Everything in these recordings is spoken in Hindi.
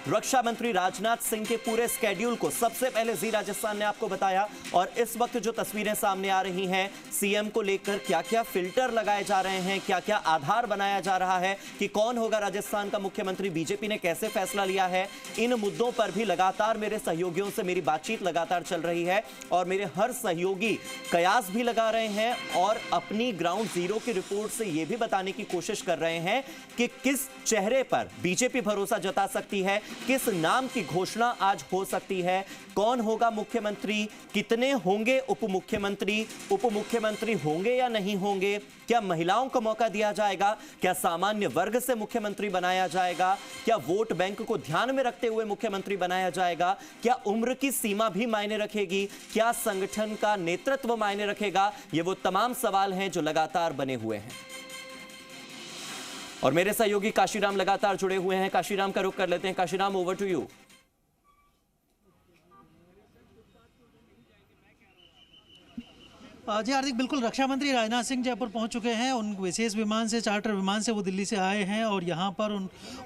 रक्षा मंत्री राजनाथ सिंह के पूरे स्केड्यूल को सबसे पहले जी राजस्थान ने आपको बताया। और इस वक्त जो तस्वीरें सामने आ रही हैं, सीएम को लेकर क्या-क्या फिल्टर लगाए जा रहे हैं, क्या-क्या आधार बनाया जा रहा है कि कौन होगा राजस्थान का मुख्यमंत्री, बीजेपी ने कैसे फैसला लिया है, इन मुद्दों पर भी लगातार मेरे सहयोगियों से मेरी बातचीत लगातार चल रही है। और मेरे हर सहयोगी कयास भी लगा रहे हैं और अपनी ग्राउंड जीरो की रिपोर्ट से यह भी बताने की कोशिश कर रहे हैं कि किस चेहरे पर बीजेपी भरोसा जता सकती है, किस नाम की घोषणा आज हो सकती है, कौन होगा मुख्यमंत्री, कितने होंगे उप मुख्यमंत्री होंगे या नहीं होंगे, क्या महिलाओं को मौका दिया जाएगा, क्या सामान्य वर्ग से मुख्यमंत्री बनाया जाएगा, क्या वोट बैंक को ध्यान में रखते हुए मुख्यमंत्री बनाया जाएगा, क्या उम्र की सीमा भी मायने रखेगी, क्या संगठन का नेतृत्व मायने रखेगा। ये वो तमाम सवाल हैं जो लगातार बने हुए हैं और मेरे सहयोगी काशीराम लगातार जुड़े हुए हैं। काशीराम का रुख कर लेते हैं। Kashiram, over to you. जी हार्दिक, बिल्कुल रक्षा मंत्री राजनाथ सिंह जयपुर पहुंच चुके हैं। उन विशेष विमान से, चार्टर विमान से वो दिल्ली से आए हैं और यहां पर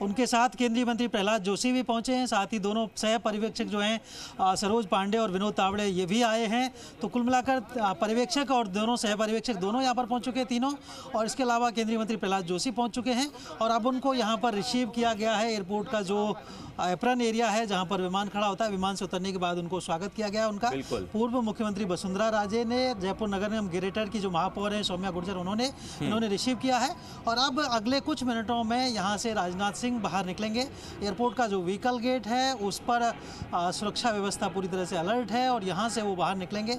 उनके साथ केंद्रीय मंत्री प्रहलाद जोशी भी पहुंचे हैं। साथ ही दोनों सह पर्यवेक्षक जो हैं सरोज पांडे और विनोद तावड़े, ये भी आए हैं। तो कुल मिलाकर पर्यवेक्षक और दोनों सह पर्यवेक्षक दोनों यहाँ पर पहुँच चुके हैं, तीनों। और इसके अलावा केंद्रीय मंत्री प्रहलाद जोशी पहुँच चुके हैं और अब उनको यहाँ पर रिसीव किया गया है। एयरपोर्ट का जो एप्रन एरिया है जहां पर विमान खड़ा होता है, विमान से उतरने के बाद उनको स्वागत किया गया उनका। पूर्व मुख्यमंत्री वसुंधरा राजे ने, जयपुर नगर निगम ग्रेटर की जो महापौर है सौम्या गुर्जर, उन्होंने रिसीव किया है। और अब अगले कुछ मिनटों में यहां से राजनाथ सिंह बाहर निकलेंगे। एयरपोर्ट का जो व्हीकल गेट है उस पर सुरक्षा व्यवस्था पूरी तरह से अलर्ट है और यहाँ से वो बाहर निकलेंगे।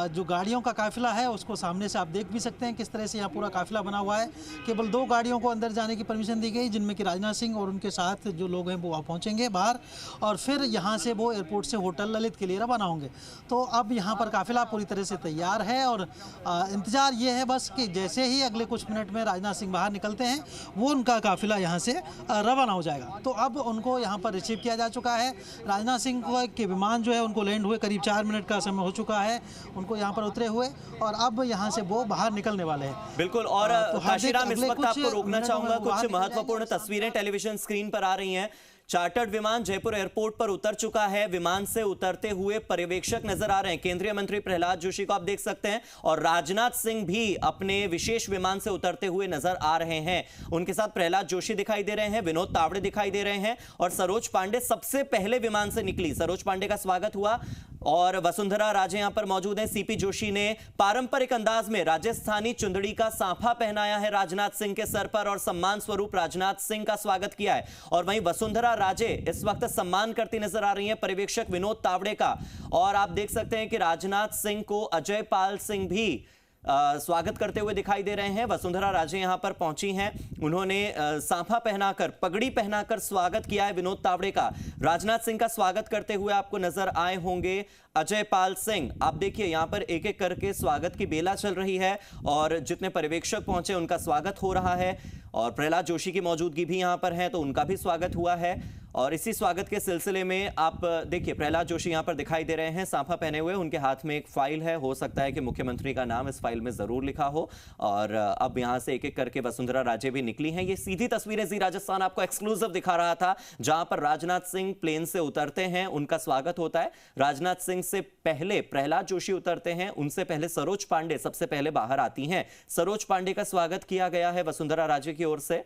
जो गाड़ियों का काफिला है उसको सामने से आप देख भी सकते हैं किस तरह से यहाँ पूरा काफिला बना हुआ है। केवल 2 गाड़ियों को अंदर जाने की परमिशन दी गई, जिनमें कि राजनाथ सिंह और उनके साथ जो लोग हैं वो वहाँ पहुँचेंगे बाहर और फिर यहाँ से वो एयरपोर्ट से होटल ललित के लिए रवाना होंगे। तो अब यहाँ पर काफिला पूरी तरह से तैयार है और इंतजार ये है बस कि जैसे ही अगले कुछ मिनट में राजनाथ सिंह बाहर निकलते हैं वो उनका काफिला यहाँ से रवाना हो जाएगा। तो अब उनको यहाँ पर रिसीव किया जा चुका है। राजनाथ सिंह के विमान जो है उनको लैंड हुए करीब 4 मिनट का समय हो चुका है, उनको यहाँ पर उतरे हुए, और अब यहाँ से वो बाहर निकलने वाले हैं। बिल्कुल। और काशीराम, इस वक्त आपको रोकना चाहूंगा, कुछ महत्वपूर्ण तस्वीरें टेलीविजन स्क्रीन पर आ रही हैं। चार्टर्ड विमान जयपुर एयरपोर्ट पर उतर चुका है। विमान से उतरते हुए पर्यवेक्षक नजर आ रहे हैं। केंद्रीय मंत्री प्रहलाद जोशी को आप देख सकते हैं और राजनाथ सिंह भी अपने विशेष विमान से उतरते हुए नजर आ रहे हैं। उनके साथ प्रहलाद जोशी दिखाई दे रहे हैं, विनोद तावड़े दिखाई दे रहे हैं और सरोज पांडे सबसे पहले विमान से निकली। सरोज पांडे का स्वागत हुआ और वसुंधरा राजे यहां पर मौजूद हैं। सीपी जोशी ने पारंपरिक अंदाज में राजस्थानी चुंदड़ी का सांफा पहनाया है राजनाथ सिंह के सर पर और सम्मान स्वरूप राजनाथ सिंह का स्वागत किया है। और वहीं वसुंधरा राजे इस वक्त सम्मान करती नजर आ रही हैं पर्यवेक्षक विनोद तावड़े का। और आप देख सकते हैं कि राजनाथ सिंह को अजय पाल सिंह भी स्वागत करते हुए दिखाई दे रहे हैं। वसुंधरा राजे यहां पर पहुंची हैं, उन्होंने सांफा पहनाकर, पगड़ी पहनाकर स्वागत किया है विनोद तावड़े का। राजनाथ सिंह का स्वागत करते हुए आपको नजर आए होंगे अजय पाल सिंह। आप देखिए यहां पर एक एक करके स्वागत की बेला चल रही है और जितने पर्यवेक्षक पहुंचे उनका स्वागत हो रहा है और प्रहलाद जोशी की मौजूदगी भी यहां पर है तो उनका भी स्वागत हुआ है। और इसी स्वागत के सिलसिले में आप देखिए प्रहलाद जोशी यहां पर दिखाई दे रहे हैं सांफा पहने हुए। उनके हाथ में एक फाइल है, हो सकता है कि मुख्यमंत्री का नाम इस फाइल में जरूर लिखा हो। और अब यहां से एक एक करके वसुंधरा राजे भी निकली हैं। ये सीधी तस्वीरें जी राजस्थान आपको एक्सक्लूसिव दिखा रहा था, जहां पर राजनाथ सिंह प्लेन से उतरते हैं, उनका स्वागत होता है। राजनाथ सिंह से पहले प्रहलाद जोशी उतरते हैं, उनसे पहले सरोज पांडे सबसे पहले बाहर आती हैं। सरोज पांडे का स्वागत किया गया है वसुंधरा राजे की ओर से।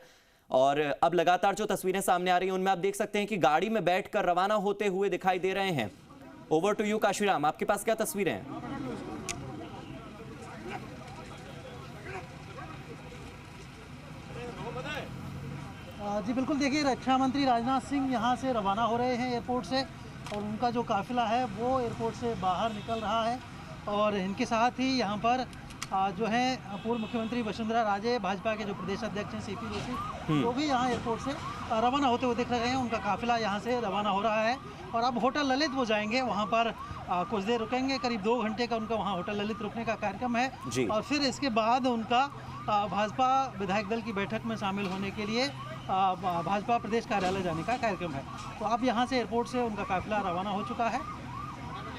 और अब लगातार जो तस्वीरें सामने आ रही हैं उनमें आप देख सकते हैं कि गाड़ी में बैठकर रवाना होते हुए दिखाई दे रहे हैं। ओवर टू यू काशीराम, आपके पास क्या तस्वीरें हैं? जी बिल्कुल, देखिए रक्षा मंत्री राजनाथ सिंह यहाँ से रवाना हो रहे हैं एयरपोर्ट से और उनका जो काफिला है वो एयरपोर्ट से बाहर निकल रहा है। और इनके साथ ही यहाँ पर जो है पूर्व मुख्यमंत्री वसुंधरा राजे, भाजपा के जो प्रदेश अध्यक्ष हैं सीपी जोशी, वो भी यहाँ एयरपोर्ट से रवाना होते हुए दिख रहे हैं। उनका काफिला यहाँ से रवाना हो रहा है और अब होटल ललित वो जाएंगे, वहाँ पर कुछ देर रुकेंगे। करीब 2 घंटे का उनका वहाँ होटल ललित रुकने का कार्यक्रम है और फिर इसके बाद उनका भाजपा विधायक दल की बैठक में शामिल होने के लिए भाजपा प्रदेश कार्यालय जाने का कार्यक्रम है। तो अब यहाँ से एयरपोर्ट से उनका काफिला रवाना हो चुका है।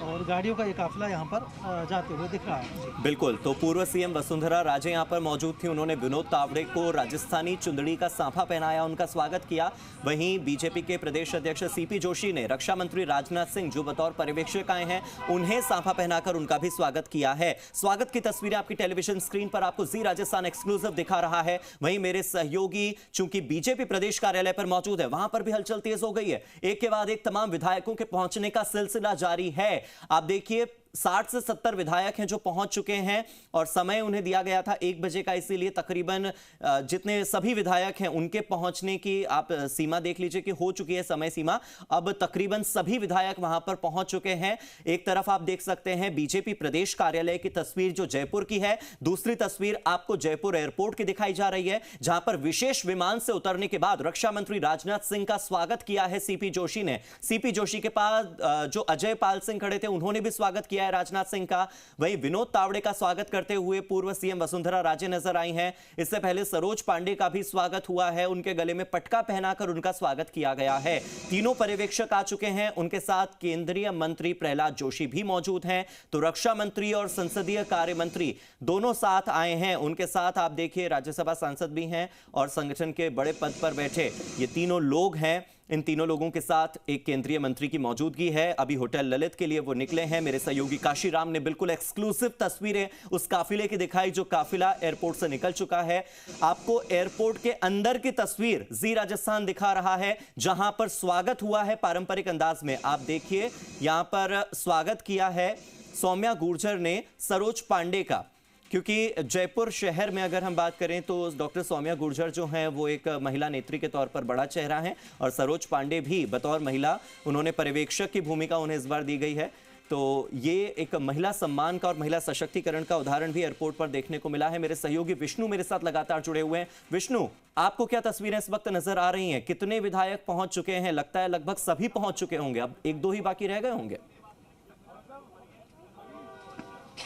और गाड़ियों का ये काफिला यहाँ पर जाते हुए दिख रहा है। बिल्कुल, तो पूर्व सीएम वसुंधरा राजे यहाँ पर मौजूद थी। उन्होंने विनोद तावड़े को राजस्थानी चुंदड़ी का सांफा पहनाया, उनका स्वागत किया। वहीं बीजेपी के प्रदेश अध्यक्ष सीपी जोशी ने रक्षा मंत्री राजनाथ सिंह जो बतौर पर्यवेक्षक आए हैं उन्हें सांफा पहनाकर उनका भी स्वागत किया है। स्वागत की तस्वीरें आपकी टेलीविजन स्क्रीन पर आपको जी राजस्थान एक्सक्लूसिव दिखा रहा है। वहीं मेरे सहयोगी चूंकि बीजेपी प्रदेश कार्यालय पर मौजूद है, वहां पर भी हलचल तेज हो गई है। एक के बाद एक तमाम विधायकों के पहुंचने का सिलसिला जारी है। आप देखिए 60 से 70 विधायक हैं जो पहुंच चुके हैं और समय उन्हें दिया गया था 1 बजे का, इसीलिए तकरीबन जितने सभी विधायक हैं उनके पहुंचने की आप सीमा देख लीजिए कि हो चुकी है समय सीमा। अब तकरीबन सभी विधायक वहां पर पहुंच चुके हैं। एक तरफ आप देख सकते हैं बीजेपी प्रदेश कार्यालय की तस्वीर जो जयपुर की है, दूसरी तस्वीर आपको जयपुर एयरपोर्ट की दिखाई जा रही है जहां पर विशेष विमान से उतरने के बाद रक्षा मंत्री राजनाथ सिंह का स्वागत किया है सीपी जोशी ने। सीपी जोशी के पास जो अजय पाल सिंह खड़े थे उन्होंने भी स्वागत किया है राजनाथ सिंह का। वहीं विनोद तावड़े का स्वागत करते हुए पूर्व सीएम वसुंधरा राजे नजर आई हैं। इससे पहले सरोज पांडे का भी स्वागत हुआ है, उनके गले में पटका पहनाकर उनका स्वागत किया गया है। तीनों पर्यवेक्षक आ चुके हैं, उनके साथ केंद्रीय मंत्री प्रहलाद जोशी भी मौजूद हैं। तो रक्षा मंत्री और संसदीय कार्य मंत्री दोनों साथ आए हैं। उनके साथ आप देखिए राज्यसभा सांसद भी हैं और संगठन के बड़े पद पर बैठे ये तीनों लोग हैं। इन तीनों लोगों के साथ एक केंद्रीय मंत्री की मौजूदगी है। अभी होटल ललित के लिए वो निकले हैं। मेरे सहयोगी काशीराम ने बिल्कुल एक्सक्लूसिव तस्वीरें उस काफिले की दिखाई जो काफिला एयरपोर्ट से निकल चुका है। आपको एयरपोर्ट के अंदर की तस्वीर जी राजस्थान दिखा रहा है जहां पर स्वागत हुआ है पारंपरिक अंदाज में। आप देखिए यहां पर स्वागत किया है सौम्या गुर्जर ने सरोज पांडे का, क्योंकि जयपुर शहर में अगर हम बात करें तो डॉक्टर सौम्या गुर्जर जो हैं वो एक महिला नेत्री के तौर पर बड़ा चेहरा है और सरोज पांडे भी बतौर महिला उन्होंने पर्यवेक्षक की भूमिका उन्हें इस बार दी गई है। तो ये एक महिला सम्मान का और महिला सशक्तिकरण का उदाहरण भी एयरपोर्ट पर देखने को मिला है। मेरे सहयोगी विष्णु मेरे साथ लगातार जुड़े हुए हैं। विष्णु, आपको क्या तस्वीरें इस वक्त नजर आ रही हैं? कितने विधायक पहुंच चुके हैं? लगता है लगभग सभी पहुंच चुके होंगे, अब 1-2 ही बाकी रह गए होंगे।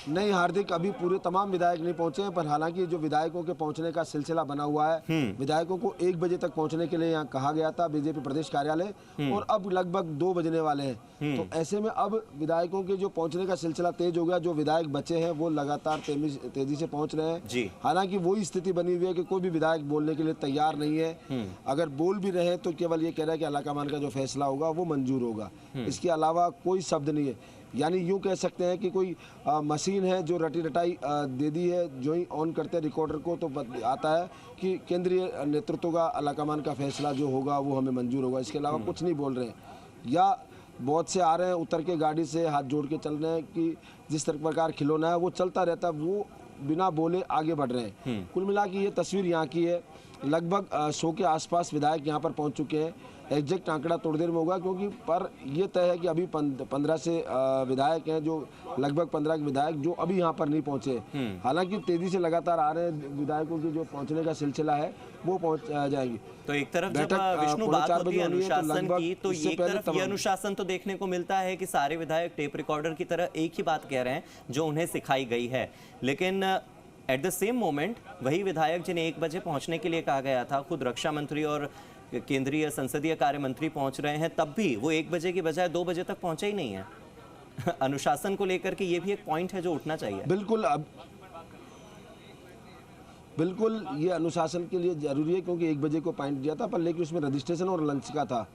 नहीं हार्दिक, अभी पूरे तमाम विधायक नहीं पहुंचे हैं, पर हालांकि जो विधायकों के पहुंचने का सिलसिला बना हुआ है, विधायकों को 1 बजे तक पहुंचने के लिए यहाँ कहा गया था बीजेपी प्रदेश कार्यालय, और अब लगभग 2 बजने वाले हैं। तो ऐसे में अब विधायकों के जो पहुंचने का सिलसिला तेज हो गया। जो विधायक बचे हैं वो लगातार तेजी से पहुंच रहे हैं। हालांकि वही स्थिति बनी हुई है कि कोई भी विधायक बोलने के लिए तैयार नहीं है। अगर बोल भी रहे तो केवल ये कह रहा है कि अलाकमान का जो फैसला होगा वो मंजूर होगा, इसके अलावा कोई शब्द नहीं है। यानी यूँ कह सकते हैं कि कोई मशीन है जो रटी रटाई दे दी है, जो ही ऑन करते हैं रिकॉर्डर को तो आता है कि केंद्रीय नेतृत्व का अलाकमान का फैसला जो होगा वो हमें मंजूर होगा। इसके अलावा कुछ नहीं बोल रहे हैं। या बहुत से आ रहे हैं उतर के गाड़ी से हाथ जोड़ के चल रहे हैं कि जिस प्रकार खिलौना है वो चलता रहता है, वो बिना बोले आगे बढ़ रहे हैं। कुल मिला के ये तस्वीर यहाँ की है। लगभग 100 के आसपास विधायक यहाँ पर पहुँच चुके हैं। एग्जैक्ट आंकड़ा थोड़ी देर में होगा, क्योंकि पर ये तय है कि अभी 15 से विधायक हैं, जो लगभग 15 के विधायक जो अभी यहाँ पर नहीं पहुँचे। हालांकि तेजी से लगातार आ रहे हैं विधायकों की जो पहुँचने का सिलसिला है वो पहुँच जाएगी। तो एक तरफ जब विष्णु बात होती है अनुशासन की, तो एक तरफ ये अनुशासन तो देखने को मिलता है कि सारे विधायक टेप रिकॉर्डर की तरह एक ही बात कह रहे हैं जो उन्हें सिखाई गई है। लेकिन एट द सेम मोमेंट वही विधायक जिन्हें 1 बजे पहुंचने के लिए कहा गया था, खुद रक्षा मंत्री और केंद्रीय संसदीय कार्य मंत्री पहुंच रहे हैं, तब भी वो 1 बजे की बजाय 2 बजे तक पहुंचे ही नहीं है। अनुशासन को लेकर के ये भी एक पॉइंट है जो उठना चाहिए। बिल्कुल ये अनुशासन के लिए जरूरी है, क्योंकि 1 बजे को पॉइंट दिया था, पर लेकिन उसमें रजिस्ट्रेशन और लंच का था।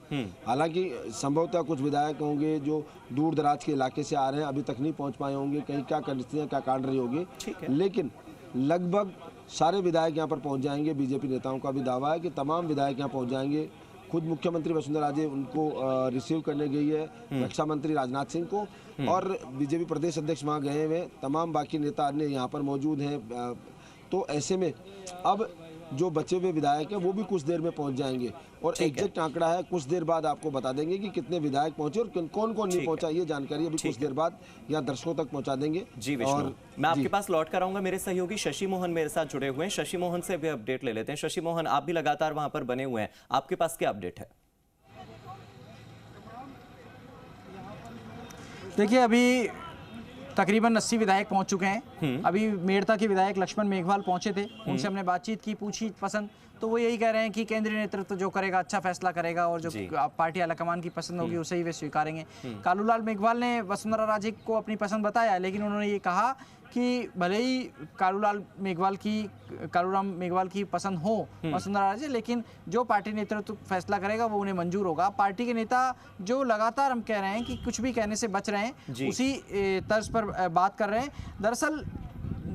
हालांकि संभवतः कुछ विधायक होंगे जो दूर दराज के इलाके से आ रहे हैं, अभी तक नहीं पहुंच पाए होंगे, कहीं क्या परिस्थितियाँ क्या काट रही होगी, लेकिन लगभग सारे विधायक यहाँ पर पहुँच जाएंगे। बीजेपी नेताओं का भी दावा है कि तमाम विधायक यहाँ पहुँच जाएंगे। खुद मुख्यमंत्री वसुंधरा राजे उनको रिसीव करने गई है, रक्षा मंत्री राजनाथ सिंह को, और बीजेपी प्रदेश अध्यक्ष वहाँ गए हुए, तमाम बाकी नेता अन्य यहाँ पर मौजूद हैं। तो ऐसे में अब जो बचे हुए विधायक हैं वो भी कुछ देर में पहुंच जाएंगे, और एग्जैक्ट आंकड़ा है कुछ देर बाद आपको बता देंगे कि कितने विधायक पहुंचे और कौन कौन नहीं पहुंचा। ये जानकारी अभी कुछ देर बाद यहाँ दर्शकों तक पहुंचा देंगे। जी विष्णु, मैं आपके पास लौट कर आऊंगा। मेरे सहयोगी शशि मोहन मेरे साथ जुड़े हुए हैं, शशि मोहन से भी अपडेट ले लेते हैं। शशि मोहन, आप भी लगातार वहां पर बने हुए हैं, आपके पास क्या अपडेट है? देखिए, अभी तकरीबन 80 विधायक पहुंच चुके हैं। अभी मेड़ता के विधायक लक्ष्मण मेघवाल पहुंचे थे, उनसे हमने बातचीत की, पूछी पसंद, तो वो यही कह रहे हैं कि केंद्रीय नेतृत्व जो करेगा अच्छा फैसला करेगा और जो पार्टी आलाकमान की पसंद होगी उसे ही वे स्वीकारेंगे। कालूलाल मेघवाल ने वसुंधरा राजे को अपनी पसंद बताया, लेकिन उन्होंने ये कहा कि भले ही कालूराम मेघवाल की पसंद हो वसुंधरा राजे, लेकिन जो पार्टी नेतृत्व फैसला करेगा वो उन्हें मंजूर होगा। पार्टी के नेता जो लगातार हम कह रहे हैं कि कुछ भी कहने से बच रहे हैं, उसी तर्ज पर बात कर रहे हैं। दरअसल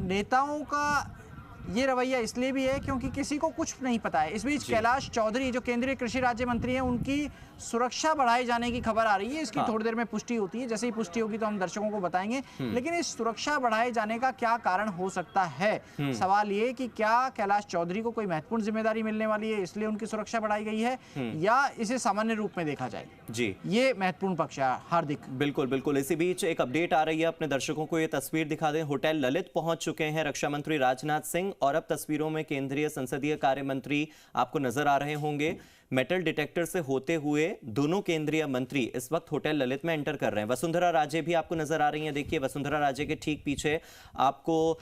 नेताओं का ये रवैया इसलिए भी है क्योंकि किसी को कुछ नहीं पता है। इस बीच कैलाश चौधरी जो केंद्रीय कृषि राज्य मंत्री हैं, उनकी सुरक्षा बढ़ाए जाने की खबर आ रही है। इसकी थोड़ी देर में पुष्टि होती है, जैसे ही पुष्टि होगी तो हम दर्शकों को बताएंगे। लेकिन इस सुरक्षा बढ़ाए जाने का क्या कारण हो सकता है? सवाल ये कि क्या कैलाश चौधरी को कोई महत्वपूर्ण जिम्मेदारी मिलने वाली है इसलिए उनकी सुरक्षा बढ़ाई गई है, या इसे सामान्य रूप में देखा जाए? जी, ये महत्वपूर्ण पक्ष है। हार्दिक, बिल्कुल बिल्कुल। इसी बीच एक अपडेट आ रही है, अपने दर्शकों को ये तस्वीर दिखा दें। होटल ललित पहुंच चुके हैं रक्षा मंत्री राजनाथ सिंह, और अब तस्वीरों में केंद्रीय संसदीय कार्य मंत्री आपको नजर आ रहे होंगे। मेटल डिटेक्टर से होते हुए दोनों केंद्रीय मंत्री इस वक्त होटल ललित में एंटर कर रहे हैं। वसुंधरा राजे भी आपको नजर आ रही हैं। देखिए, वसुंधरा राजे के ठीक पीछे आपको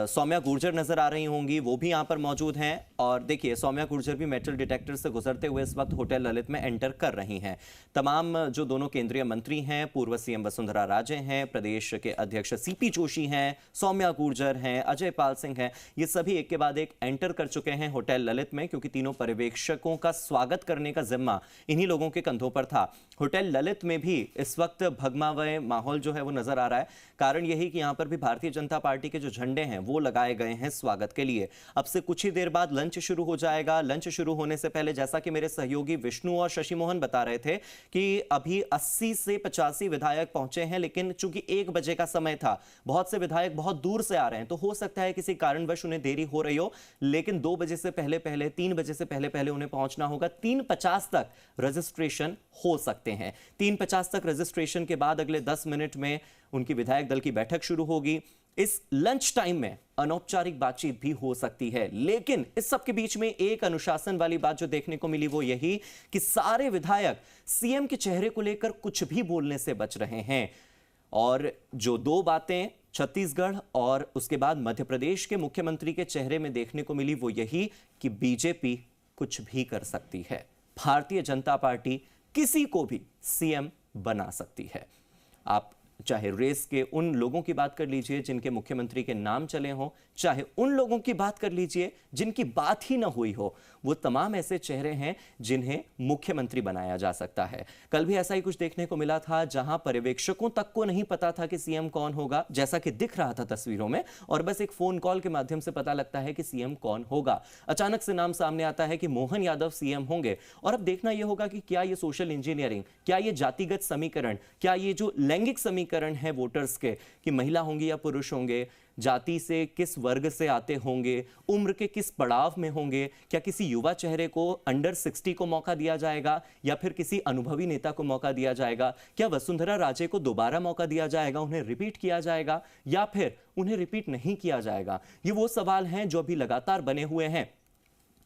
सौम्या गुर्जर नजर आ रही होंगी, वो भी यहां पर मौजूद हैं। और देखिए, सौम्या गुर्जर भी मेटल डिटेक्टर से गुजरते हुए इस वक्त होटल ललित में एंटर कर रही हैं। तमाम जो दोनों केंद्रीय मंत्री हैं, पूर्व सीएम वसुंधरा राजे हैं, प्रदेश के अध्यक्ष सीपी जोशी हैं, सौम्या गुर्जर हैं, अजय पाल सिंह हैं, ये सभी एक के बाद एक एंटर कर चुके हैं होटल ललित में, क्योंकि तीनों पर्यवेक्षकों का स्वागत करने का जिम्मा इन्हीं लोगों के कंधों पर था। होटल ललित में भी इस वक्त भगमामय माहौल जो है वो नजर आ रहा है। कारण यही कि यहां पर भी भारतीय जनता पार्टी के जो झंडे हैं वो लगाए गए हैं स्वागत के लिए। अब से कुछ ही देर बाद लंच शुरू हो जाएगा। लंच शुरू होने से पहले, जैसा कि मेरे सहयोगी विष्णु और शशि मोहन बता रहे थे, कि अभी 80 से 85 विधायक पहुंचे हैं, लेकिन चूंकि 1 बजे का समय था, बहुत से विधायक बहुत दूर से आ रहे हैं, तो हो सकता है किसी कारणवश उन्हें देरी हो रही हो। लेकिन 2 बजे से पहले 3 बजे से पहले उन्हें पहुंचना होगा। 3:50 तक रजिस्ट्रेशन हो सकते हैं। 3:50 तक रजिस्ट्रेशन के बाद अगले 10 मिनट में उनकी विधायक दल की बैठक शुरू होगी। इस लंच टाइम में अनौपचारिक बातचीत भी हो सकती है, लेकिन इस सब के बीच में एक अनुशासन वाली बात जो देखने को मिली वो यही कि सारे विधायक सीएम के चेहरे को लेकर कुछ भी बोलने से बच रहे हैं। और जो 2 बातें छत्तीसगढ़ और उसके बाद मध्य प्रदेश के मुख्यमंत्री के चेहरे में देखने को मिली वो यही कि बीजेपी कुछ भी कर सकती है। भारतीय जनता पार्टी किसी को भी सीएम बना सकती है। आप चाहे रेस के उन लोगों की बात कर लीजिए जिनके मुख्यमंत्री के नाम चले हों, चाहे उन लोगों की बात कर लीजिए जिनकी बात ही ना हुई हो, वो तमाम ऐसे चेहरे हैं जिन्हें मुख्यमंत्री बनाया जा सकता है। कल भी ऐसा ही कुछ देखने को मिला था, जहां पर्यवेक्षकों तक को नहीं पता था कि सीएम कौन होगा, जैसा कि दिख रहा था तस्वीरों में, और बस एक फोन कॉल के माध्यम से पता लगता है कि सीएम कौन होगा। अचानक से नाम सामने आता है कि मोहन यादव सीएम होंगे, और अब देखना यह होगा कि क्या ये सोशल इंजीनियरिंग, क्या ये जातिगत समीकरण, क्या ये जो लैंगिक समीकरण है वोटर्स के, कि महिला होंगी या पुरुष होंगे, जाति से किस वर्ग से आते होंगे, उम्र के किस पड़ाव में होंगे, क्या किसी युवा चेहरे को अंडर 60 को मौका दिया जाएगा या फिर किसी अनुभवी नेता को मौका दिया जाएगा, क्या वसुंधरा राजे को दोबारा मौका दिया जाएगा, उन्हें रिपीट किया जाएगा या फिर उन्हें रिपीट नहीं किया जाएगा। ये वो सवाल हैं जो अभी लगातार बने हुए हैं।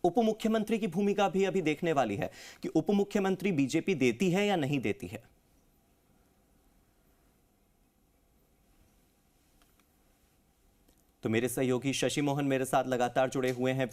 उप मुख्यमंत्री की भूमिका भी अभी देखने वाली है कि उप मुख्यमंत्री बीजेपी देती है या नहीं देती है। तो मेरे सहयोगी शशि मोहन मेरे साथ लगातार जुड़े हुए हैं।